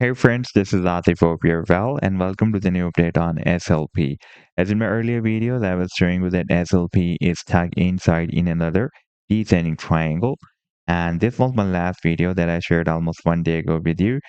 Hey friends, this is Atif. Hope you're well, and welcome to the new update on SLP. As in my earlier videos, I was showing you that SLP is stuck inside in another descending triangle, and this was my last video that I shared almost 1 day ago with you.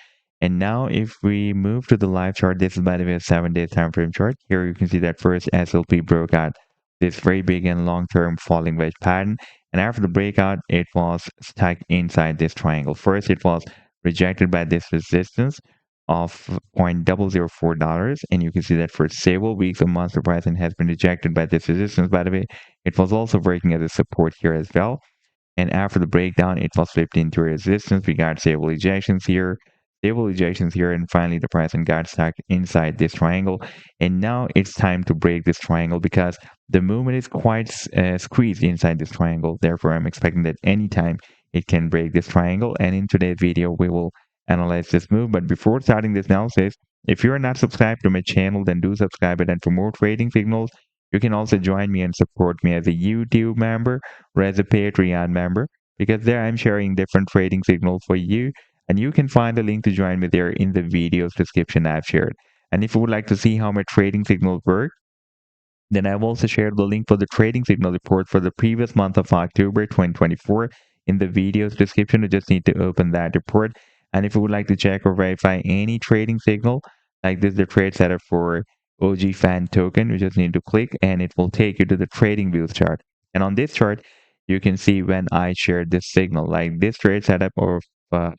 And now, if we move to the live chart, this is by the way a 7-day time frame chart. Here you can see that first SLP broke out this very big and long-term falling wedge pattern, and after the breakout, it was stuck inside this triangle. First, it was rejected by this resistance of $0.004, and you can see that for several weeks a monster pricing has been rejected by this resistance. By the way, it was also working as a support here as well, and after the breakdown it was flipped into a resistance. We got stable ejections here, and finally the pricing got stuck inside this triangle, and now it's time to break this triangle because the movement is quite squeezed inside this triangle. Therefore, I'm expecting that anytime it can break this triangle, and in today's video we will analyze this move. But before starting this analysis, if you are not subscribed to my channel, then do subscribe it. And for more trading signals, you can also join me and support me as a YouTube member or as a Patreon member, because there I'm sharing different trading signals for you, and you can find the link to join me there in the video's description I've shared. And if you would like to see how my trading signals work, then I've also shared the link for the trading signal report for the previous month of October 2024 in the video's description. You just need to open that report. And if you would like to check or verify any trading signal, like this is the trade setup for OG fan token, you just need to click and it will take you to the TradingView chart. And on this chart, you can see when I shared this signal, like this trade setup of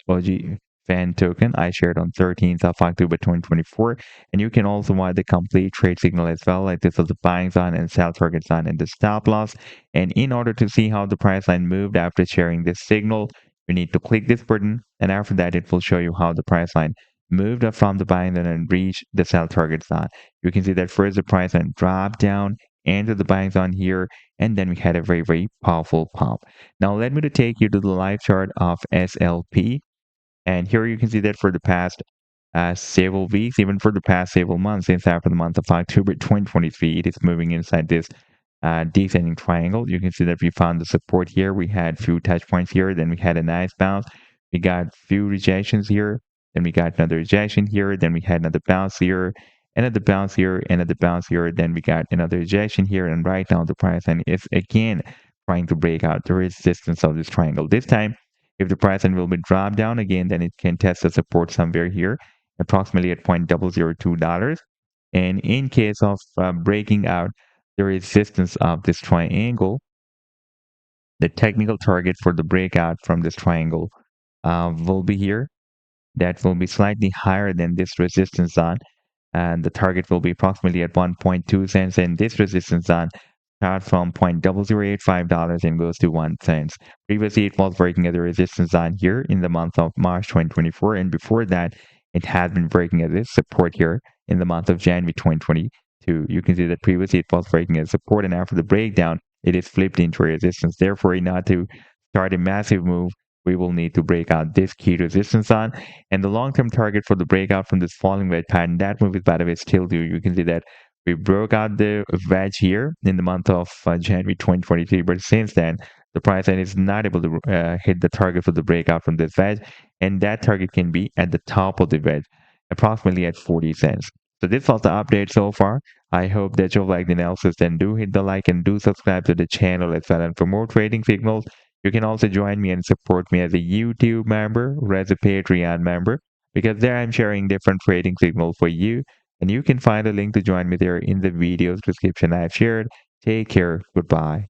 OG fan token I shared on 13th of October 2024. And you can also watch the complete trade signal as well, like this is the buying zone and sell target zone and the stop loss. And in order to see how the price line moved after sharing this signal, you need to click this button, and after that it will show you how the price line moved up from the buying zone and reached the sell target zone. You can see that first the price line dropped down into the buying zone here, and then we had a very powerful pump. Now let me to take you to the live chart of SLP, and here you can see that for the past several weeks, even for the past several months, since after the month of October 2023, it is moving inside this descending triangle. You can see that we found the support here. We had few touch points here. Then we had a nice bounce. We got few rejections here. Then we got another rejection here. Then we had another bounce here, another bounce here, another bounce here. Then we got another rejection here. And right now the price line is again trying to break out the resistance of this triangle. This time, if the price line will be dropped down again, then it can test the support somewhere here, approximately at $0.002. And in case of breaking out the resistance of this triangle, the technical target for the breakout from this triangle will be here. That will be slightly higher than this resistance zone, and the target will be approximately at 1.2 cents, and this resistance zone starts from $0.0085 and goes to 1 cent. Previously, it was breaking at the resistance zone here in the month of March 2024, and before that, it had been breaking at this support here in the month of January 2022. You can see that previously it was breaking at support, and after the breakdown, it is flipped into a resistance. Therefore, in order to start a massive move, we will need to break out this key resistance zone, and the long-term target for the breakout from this falling wedge pattern, that move is by the way still due. You can see that we broke out the wedge here in the month of January 2023, but since then the price line is not able to hit the target for the breakout from this wedge, and that target can be at the top of the wedge, approximately at 40 cents. So this was the update so far. I hope that you like the analysis. Then do hit the like and do subscribe to the channel as well. And for more trading signals, you can also join me and support me as a YouTube member or as a Patreon member, because there I'm sharing different trading signals for you, and you can find a link to join me there in the video's description I've shared. Take care. Goodbye.